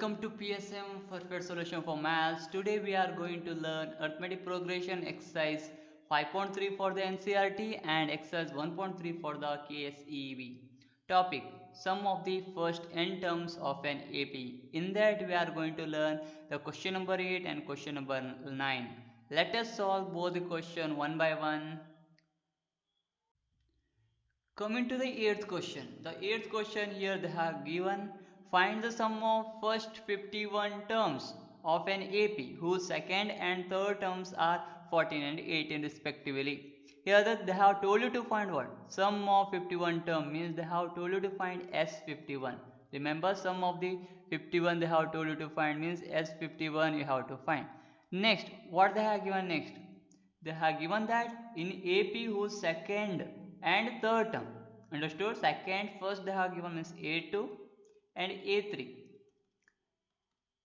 Welcome to PSM Perfect Solution for Maths. Today we are going to learn arithmetic progression exercise 5.3 for the NCERT and exercise 1.3 for the KSEB. Topic: Sum of the first n terms of an AP. In that we are going to learn the question number 8 and question number 9. Let us solve both the question one by one. Coming to the eighth question. The eighth question here they have given, find the sum of first 51 terms of an AP whose second and third terms are 14 and 18 respectively. Here that they have told you to find what? Sum of 51 term means they have told you to find S51. Remember, sum of the 51 they have told you to find means S51 you have to find. Next, what they have given next? They have given that in AP whose second and third term, understood, second first they have given means A2 and A3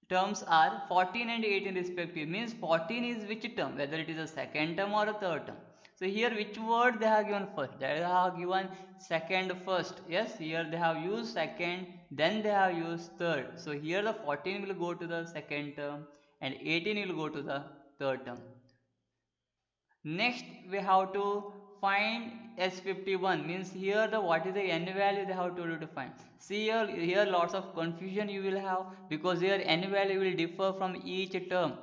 terms are 14 and 18 respectively, means 14 is which term, whether it is a second term or a third term. So here which word they have given first? They have given second first. Yes, here they have used second, then they have used third. So here the 14 will go to the second term and 18 will go to the third term. Next we have to find S51, means here the what is the n value they have told you to find. See here lots of confusion you will have, because here n value will differ from each term,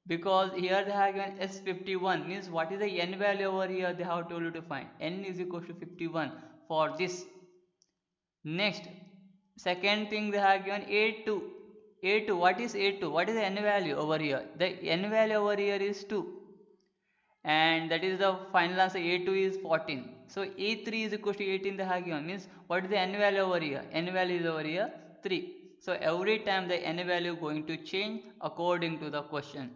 because here they have given S51 means what is the n value over here they have told you to find. N is equal to 51 for this. Next, second thing they have given A2. A2, what is A2? What is the n value over here? The n value over here is 2, and that is the final answer. A2 is 14. So A3 is equal to 18 they have given, means what is the n value over here? N value is over here 3. So every time the n value going to change according to the question.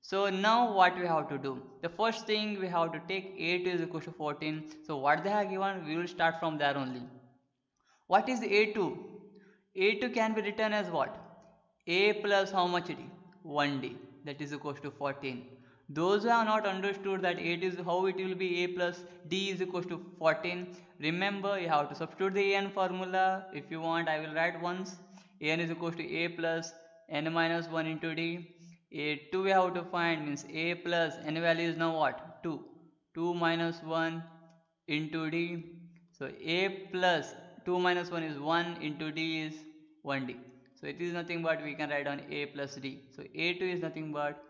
So now what we have to do? The first thing we have to take A2 is equal to 14. So what they have given, we will start from there only. What is A2? A2 can be written as what? A plus how much d? 1d, that is equal to 14. Those who have not understood that 8 is how it will be, A plus d is equal to 14. Remember, you have to substitute the an formula. If you want, I will write once. An is equal to A plus n minus 1 into d. A2 we have to find, means A plus n value is now what? 2. 2 minus 1 into d. So A plus 2 minus 1 is 1 into d is 1d. So it is nothing but we can write down A plus d. So A2 is nothing but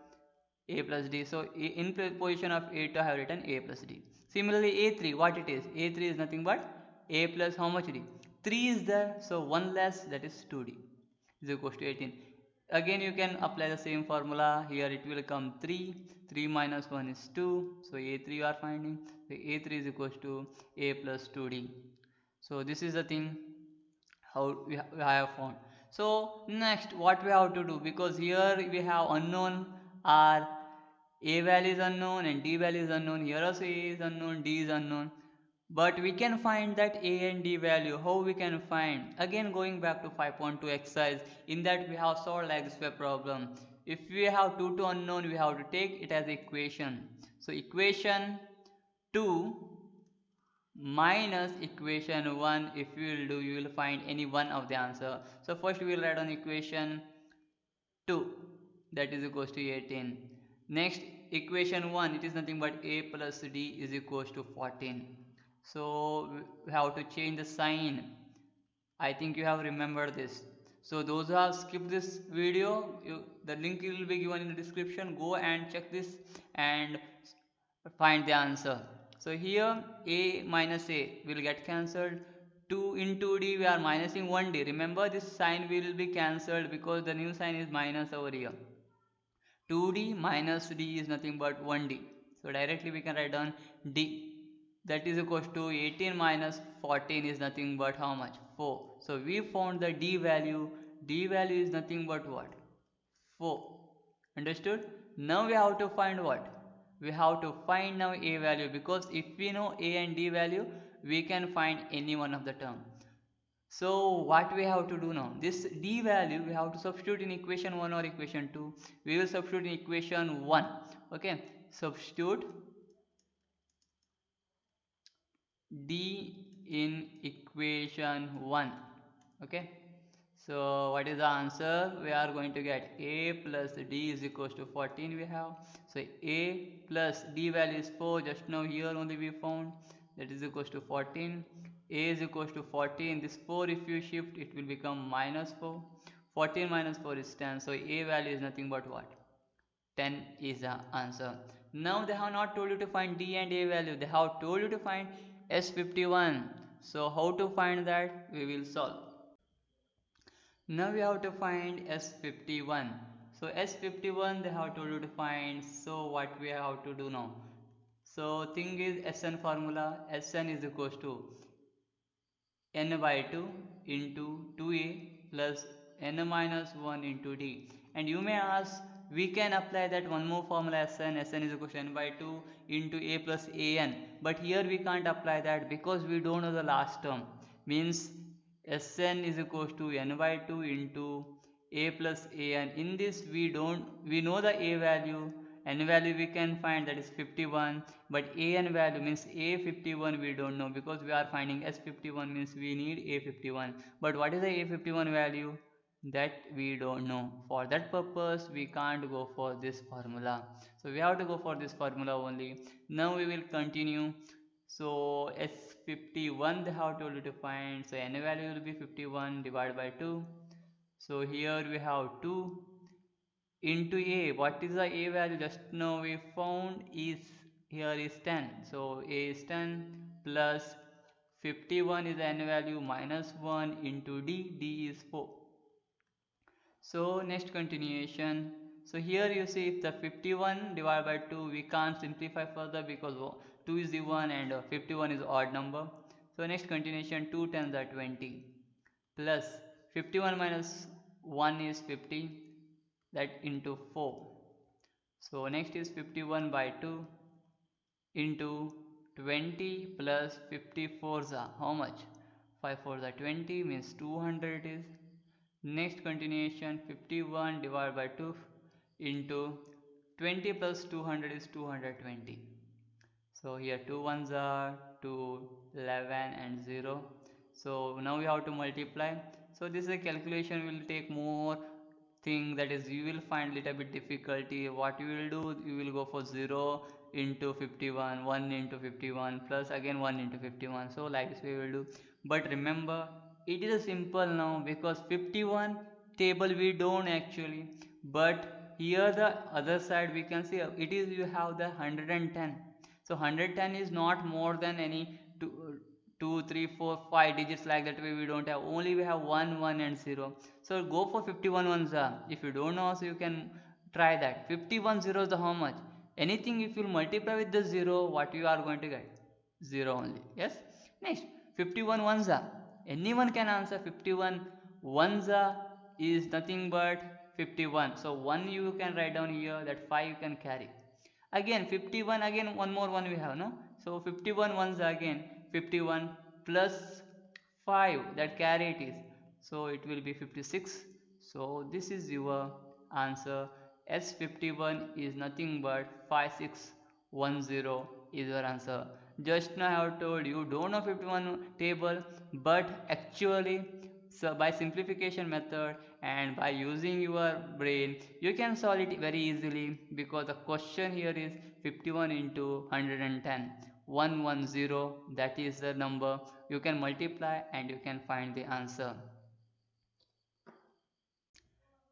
A plus d. So in position of A2 I have written A plus d. Similarly A3, what it is? A3 is nothing but A plus how much d? 3 is there, so 1 less, that is 2d is equal to 18. Again you can apply the same formula. Here it will come 3. 3 minus 1 is 2. So A3 you are finding. So A3 is equal to A plus 2d. So this is the thing how we have found. So next what we have to do, because here we have unknown are A value is unknown and D value is unknown. Here also A is unknown, D is unknown. But we can find that A and D value. How we can find? Again going back to 5.2 exercise. In that we have solved like this way problem. If we have 2 to unknown, we have to take it as equation. So equation 2 minus equation 1, if you will do, you will find any one of the answer. So first we will write on equation 2, that is equals to 18. Next equation 1, it is nothing but A plus D is equals to 14. So we have to change the sign. I think you have remembered this. So those who have skipped this video, the link will be given in the description. Go and check this and find the answer. So here A minus A will get cancelled. 2 into D we are minusing 1D. Remember, this sign will be cancelled because the new sign is minus over here. 2D minus D is nothing but 1D. So directly we can write down D, that is equals to 18 minus 14 is nothing but how much? 4. So we found the D value. D value is nothing but what? 4. Understood? Now we have to find what? We have to find now A value, because if we know A and D value, we can find any one of the term. So what we have to do now? This D value we have to substitute in equation 1 or equation 2. We will substitute in equation 1. Okay, substitute D in equation 1. Okay, So what is the answer? We are going to get a plus d is equals to 14 we have. So a plus d value is 4, just now here only we found, that is equals to 14. A is equals to 14, this 4 if you shift it will become minus 4. 14 minus 4 is 10, so a value is nothing but what? 10 is the answer. Now they have not told you to find d and a value, they have told you to find S51. So how to find that? We will solve. Now we have to find S51. So S51 they have told you to find. So what we have to do now? So thing is Sn formula. Sn is equals to n by 2 into 2a plus n minus 1 into d. And you may ask, we can apply that one more formula Sn is equals to n by 2 into a plus an. But here we can't apply that because we don't know the last term. Means Sn is equals to n by 2 into a plus an. In this we know the a value, n value we can find, that is 51, but an value means a51 we don't know because we are finding S51, means we need a51. But what is the a51 value? That we don't know. For that purpose we can't go for this formula, so we have to go for this formula only. Now we will continue. So S51 they have told you to find, so n value will be 51 divided by 2. So here we have 2 into a. What is the a value? Just now we found is, here is 10. So a is 10 plus 51 is the n value minus 1 into d is 4. So next continuation. So here you see if the 51 divided by 2, we can't simplify further because 2 is the 1 and 51 is odd number. So next continuation, 2 tens are 20 plus 51 minus 1 is 50, that into 4. So next is 51 by 2 into 20 plus 54 are how much? 5 4s are 20, means 200 is. Next continuation, 51 divided by 2 into 20 plus 200 is 220. So here 2 ones are 2, 11 and 0. So now we have to multiply. So this is a calculation will take more thing, that is you will find little bit difficulty. What you will do, you will go for 0 into 51, 1 into 51 plus again 1 into 51. So like this we will do. But remember, it is a simple now because 51 table we don't actually, but here the other side we can see it is, you have the 110. So 110 is not more than any 2, 3, 4, 5 digits like that way we don't have. Only we have 1, 1 and 0. So go for 51 ones. If you don't know, so you can try that. 51 zeros the how much? Anything if you multiply with the 0, what you are going to get? 0 only. Yes. Next, 51 ones. Anyone can answer 51 ones is nothing but 51. So 1 you can write down here, that 5 you can carry. Again 51, again one more one we have, no? So 51 ones again 51 plus 5, that carry it is, so it will be 56. So this is your answer. S51 is nothing but 5610 is your answer. Just now I have told you don't know 51 table, but actually, so by simplification method and by using your brain you can solve it very easily, because the question here is 51 into 110, 110, that is the number. You can multiply and you can find the answer.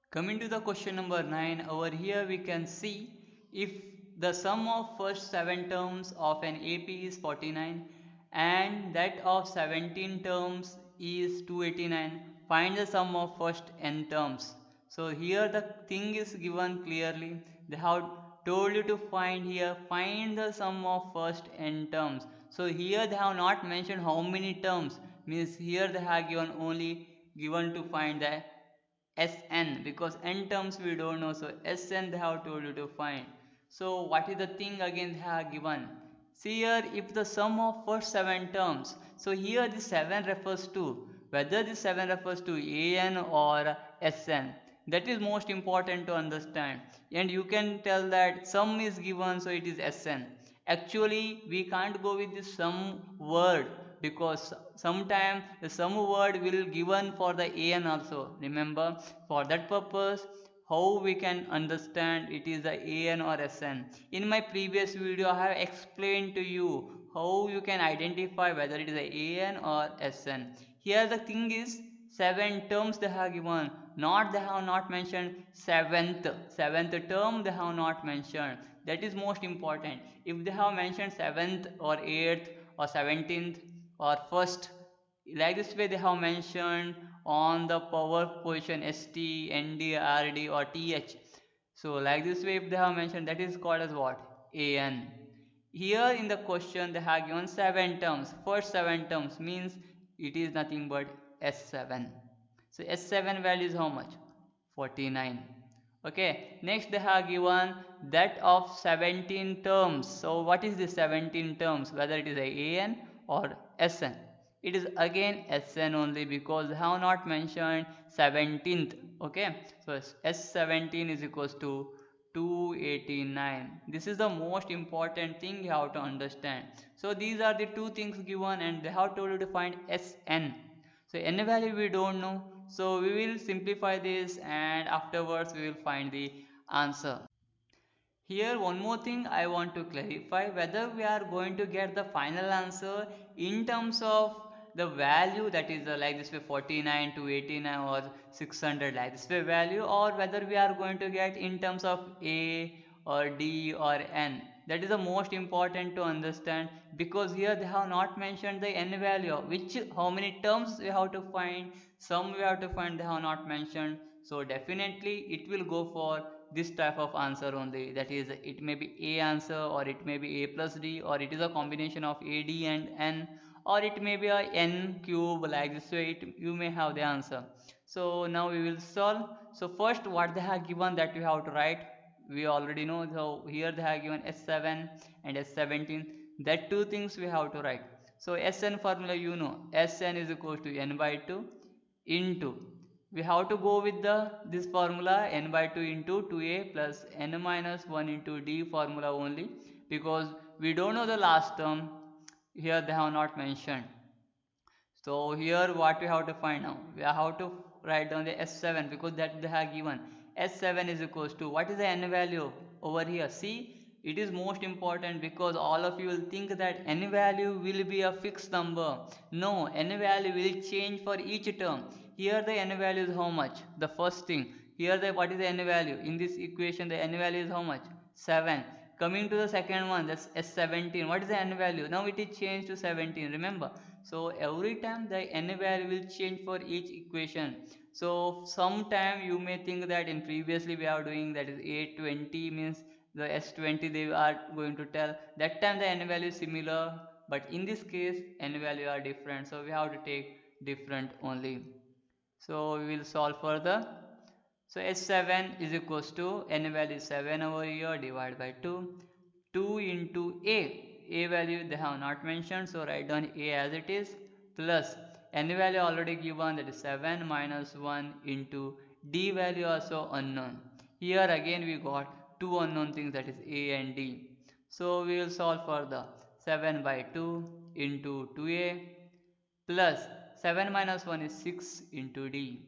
Coming to the question number 9, over here we can see if the sum of first 7 terms of an AP is 49 and that of 17 terms is 289, find the sum of first n terms. So here the thing is given clearly. They have told you to find here, find the sum of first n terms. So here they have not mentioned how many terms, means here they have given only given to find the Sn, because n terms we don't know, so Sn they have told you to find. So what is the thing again they have given? See here, if the sum of first 7 terms, so here this 7 refers to, whether this 7 refers to an or Sn, that is most important to understand. And you can tell that sum is given, so it is Sn. Actually we can't go with this sum word, because sometime some word will given for the an also. Remember, for that purpose, how we can understand it is the an or sn. In my previous video I have explained to you how you can identify whether it is a an or sn. Here the thing is, seven terms they have given, not they have not mentioned seventh term they have not mentioned. That is most important. If they have mentioned seventh or eighth or 17th or first, like this way they have mentioned on the power position st, nd, rd or th. So like this way if they have mentioned, that is called as what? An. Here in the question they have given seven terms. First seven terms means it is nothing but S7. So S7 value is how much? 49. Okay, next they have given that of 17 terms. So what is the 17 terms? Whether it is a AN or SN. It is again SN only because they have not mentioned 17th. Okay, so S17 is equals to 289. This is the most important thing you have to understand. So these are the two things given and they have told you to find Sn. So n value we don't know, so we will simplify this and afterwards we will find the answer. Here one more thing I want to clarify, whether we are going to get the final answer in terms of the value, that is like this way 49 to 89 or 600 like this way value, or whether we are going to get in terms of A or D or N. That is the most important to understand, because here they have not mentioned the N value, which how many terms we have to find, some we have to find they have not mentioned. So definitely it will go for this type of answer only, that is it may be A answer, or it may be A plus D, or it is a combination of A, D and N, or it may be a N cube, like this way you may have the answer. So now we will solve. So first what they have given, that we have to write, we already know. So here they have given S7 and S17, that two things we have to write. So Sn formula, you know, Sn is equal to n by 2 into, we have to go with the this formula, n by 2 into 2a plus n minus 1 into d formula only, because we don't know the last term. Here they have not mentioned. So here what we have to find now, we have to write down the S7 because that they have given. S7 is equals to, what is the n value over here? See, it is most important because all of you will think that n value will be a fixed number. No, n value will change for each term. Here the n value is how much? The first thing. Here the what is the n value? In this equation the n value is how much? 7. Coming to the second one, that's S17. What is the n value? Now it is changed to 17. Remember, so every time the n value will change for each equation. So sometime you may think that in previously we are doing, that is 820 means the S20 they are going to tell, that time the n value is similar, but in this case n value are different, so we have to take different only. So we will solve further. So S7 is equals to, n value is 7 over here, divided by 2. 2 into A value they have not mentioned, so write down A as it is, plus n value already given, that is 7 minus 1 into D value also unknown. Here again we got two unknown things, that is A and D. So we will solve further. 7 by 2 into 2A plus 7 minus 1 is 6 into D.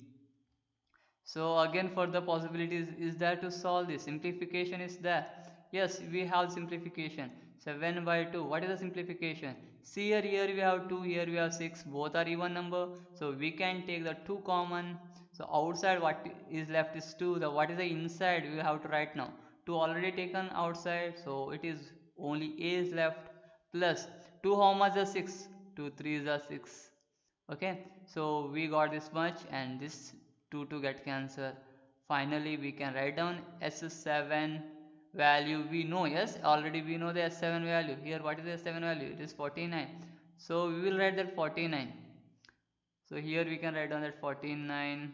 So again further possibilities is there to solve this. Simplification is there. Yes, we have simplification. 7 by 2. What is the simplification? See here we have 2, here we have 6. Both are even number. So we can take the 2 common. So outside what is left is 2. The what is the inside we have to write now. 2 already taken outside. So it is only A is left. Plus 2 how much is 6? 2 3 is 6. Okay, so we got this much and this 2 to get cancelled. Finally we can write down S7 value we know. Yes, already we know the S7 value. Here what is the S7 value? It is 49. So we will write that 49. So here we can write down that 49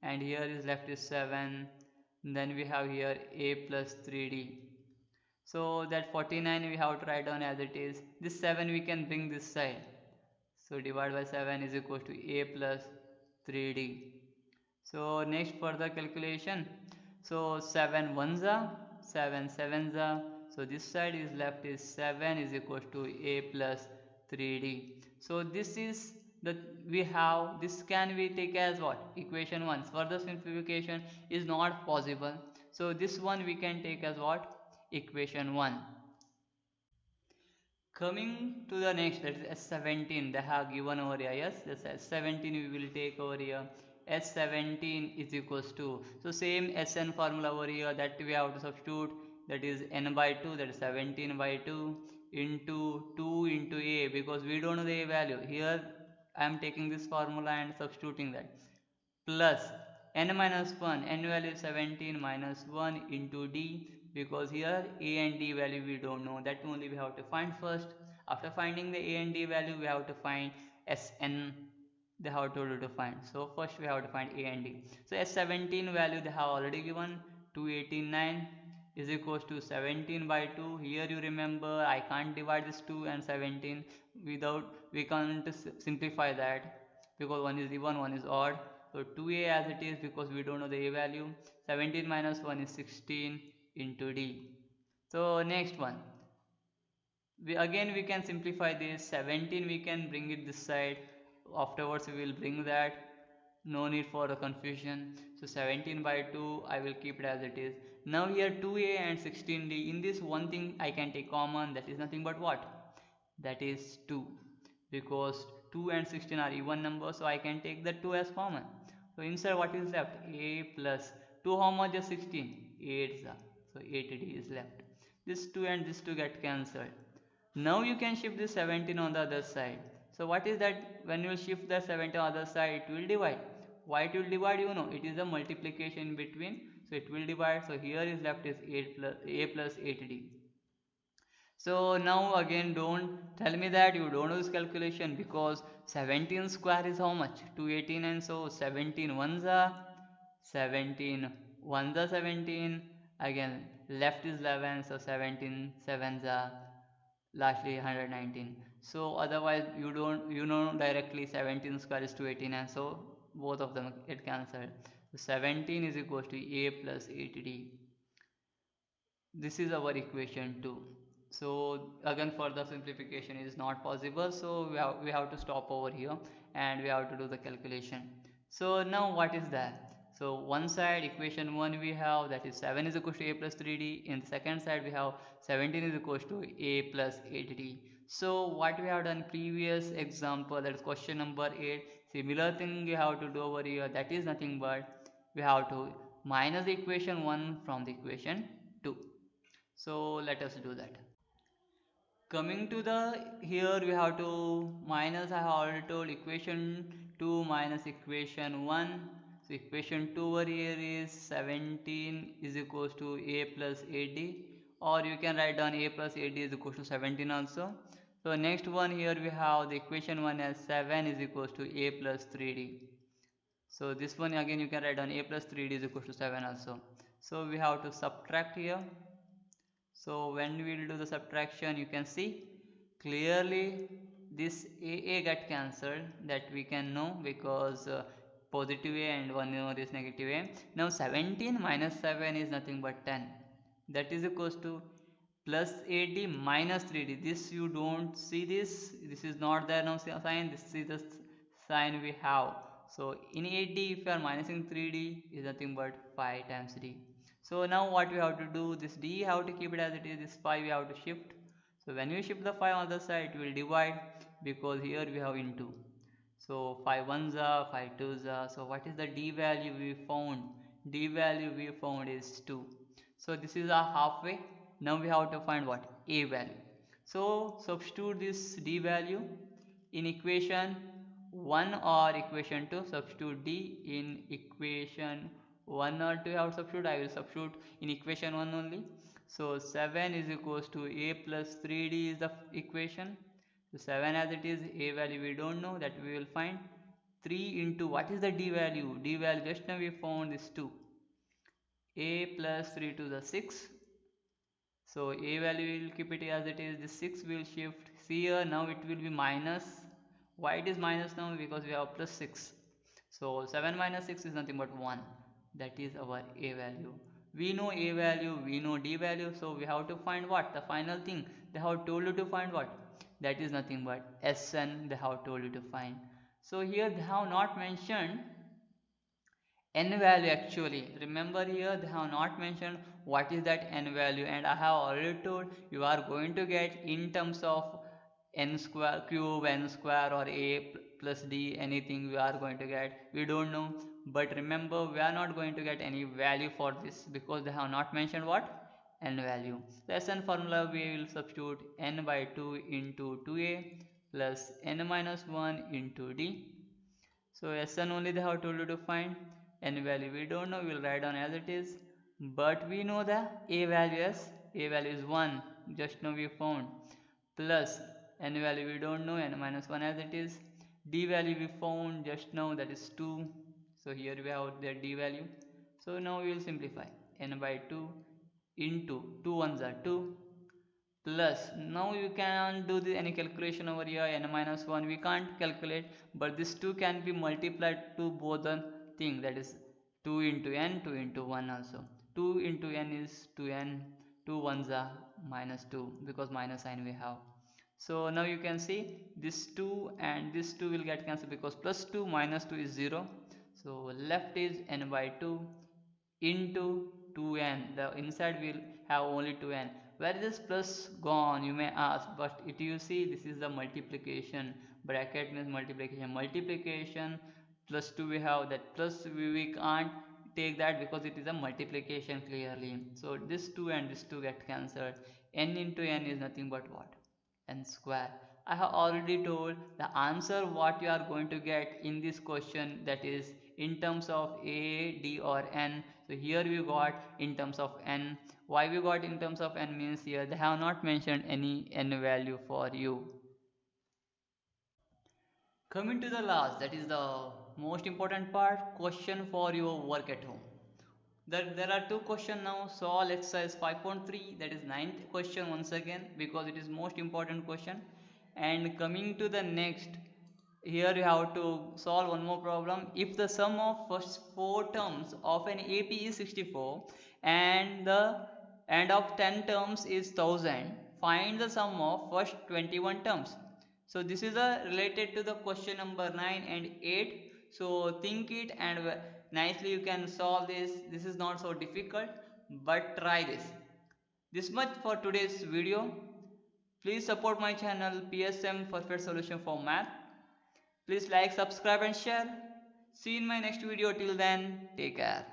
and here is left is 7. Then we have here A plus 3D. So that 49 we have to write down as it is. This 7 we can bring this side. So divide by 7 is equal to A plus 3D. So next further calculation. So 7 ones are, 7 sevens are. So this side is left is 7 is equal to A plus 3D. So this is the we have this can we take as what equation 1. Further simplification is not possible, so this one we can take as what equation 1. Coming to the next, that is S17, they have given over here. Yes, this S17 we will take over here. S17 is equals to, so same Sn formula over here that we have to substitute, that is n by 2, that is 17 by 2 into 2 into a, because we don't know the a value. Here I am taking this formula and substituting that, plus n minus 1, n value is 17 minus 1 into d, because here a and d value we don't know, that only we have to find first. After finding the a and d value we have to find Sn, they have told you to find. So first we have to find a and d. So S17 value they have already given, 289 is equals to 17 by 2. Here you remember I can't divide this 2 and 17 without, we can't simplify that, because one is even, one is odd. So 2a as it is, because we don't know the a value. 17 minus 1 is 16 into d. So next one, we can simplify this. 17 we can bring it this side, afterwards we will bring that, no need for the confusion. So 17 by 2 I will keep it as it is. Now here 2a and 16d, in this one thing I can take common, that is nothing but what, that is 2, because 2 and 16 are even numbers, so I can take the 2 as common. So inside what is left, a plus 2, how much is 16, 8, so 8d is left. This 2 and this 2 get cancelled. Now you can shift this 17 on the other side. So what is that, when you shift the 17 on the other side, it will divide. Why it will divide, you know, it is a multiplication in between, so it will divide. So here is left is 8 plus a plus 8d. So now again don't tell me that you don't know this calculation, because 17 square is how much, 218, and so 17 ones are 17, ones are 17, again left is 11, so 17 sevens are lastly 119. So otherwise you don't, you know directly 17 square is 218, and so both of them get cancelled. So 17 is equals to a plus 8d. This is our equation 2. So again further simplification is not possible, so we have to stop over here and we have to do the calculation. So now what is that? So one side equation 1 we have, that is 7 is equal to a plus 3d. In the second side we have 17 is equal to a plus 8d. So what we have done previous example, that is question number 8, similar thing we have to do over here, that is nothing but we have to minus the equation 1 from the equation 2. So let us do that. Coming to the, here we have to minus, I have already told, equation 2 minus equation 1. So equation 2 over here is 17 is equals to a plus 8d, or you can write down a plus 8d is equals to 17 also. So next one, here we have the equation 1 as 7 is equals to a plus 3d. So this one again you can write down a plus 3d is equals to 7 also. So we have to subtract here. So when we will do the subtraction, you can see clearly this a get cancelled, that we can know, because positive a and one more is negative a. Now 17 minus 7 is nothing but 10, that is equals to plus 8d minus 3d. This you don't see, this is not there now sign, this is the sign we have. So in 8d if you are minusing 3d is nothing but 5 times d. So now what we have to do, this d have to keep it as it is, this 5 we have to shift. So when you shift the 5 on the side, it will divide, because here we have into. So 5 ones are, 5 twos are. So what is the d value we found? D value we found is 2. So this is our halfway. Now we have to find what? A value. So substitute this d value in equation 1 or equation 2. Substitute d in equation 1 or 2 you have to substitute. I will substitute in equation 1 only. So 7 is equals to a plus 3d is the equation. So 7 as it is, a value we don't know, that we will find. 3 into what is the d value? D value just now we found is 2. A plus 3 to the 6. So a value we will keep it as it is, this 6 will shift. See here, now it will be minus. Why it is minus now? Because we have plus 6. So 7 minus 6 is nothing but 1. That is our a value. We know a value, we know d value, so we have to find what? The final thing. They have told you to find what? that is nothing but Sn they have told you to find. So here they have not mentioned n value actually. Remember here they have not mentioned what is that n value, and I have already told you are going to get in terms of n square cube, n square, or a plus d, anything we are going to get, we don't know. But remember, we are not going to get any value for this because they have not mentioned what n value. The Sn formula we will substitute n by 2 into 2a plus n minus 1 into d. So Sn only they have told you to find. N value we don't know, we'll write down as it is. But we know the A value, yes, A value is 1, just now we found. Plus N value we don't know, N minus 1 as it is. D value we found just now, that is 2. So here we have the D value. So now we will simplify. N by 2 into 2 ones are 2 plus, now you can do any calculation over here. N minus 1 we can't calculate, but this 2 can be multiplied to both the thing, that is 2 into n, 2 into 1 also. 2 into n is 2n, 2 ones are minus 2 because minus sign we have. So now you can see this 2 and this 2 will get cancelled because plus 2 minus 2 is 0. So left is n by 2 into 2n. The inside will have only 2n. Where is this plus gone, you may ask, but it you see this is the multiplication. Bracket means multiplication plus 2 we have, that plus we can't take that because it is a multiplication clearly. So this 2 and this 2 get cancelled. N into n is nothing but what? N square. I have already told the answer what you are going to get in this question, that is in terms of a, d or n. So here we got in terms of n. Why we got in terms of n means here they have not mentioned any n value for you. Coming to the last, that is the most important part, question for your work at home. There are two questions now. Solve exercise 5.3, that is ninth question once again because it is most important question. And coming to the next, here you have to solve one more problem. If the sum of first 4 terms of an AP is 64 and the end of 10 terms is 1000, find the sum of first 21 terms. So this is related to the question number 9 and 8. So think it and nicely you can solve this. This is not so difficult, but try this. This much for today's video. Please support my channel PSM Perfect Solution for Math. Please like, subscribe and share. See you in my next video. Till then, take care.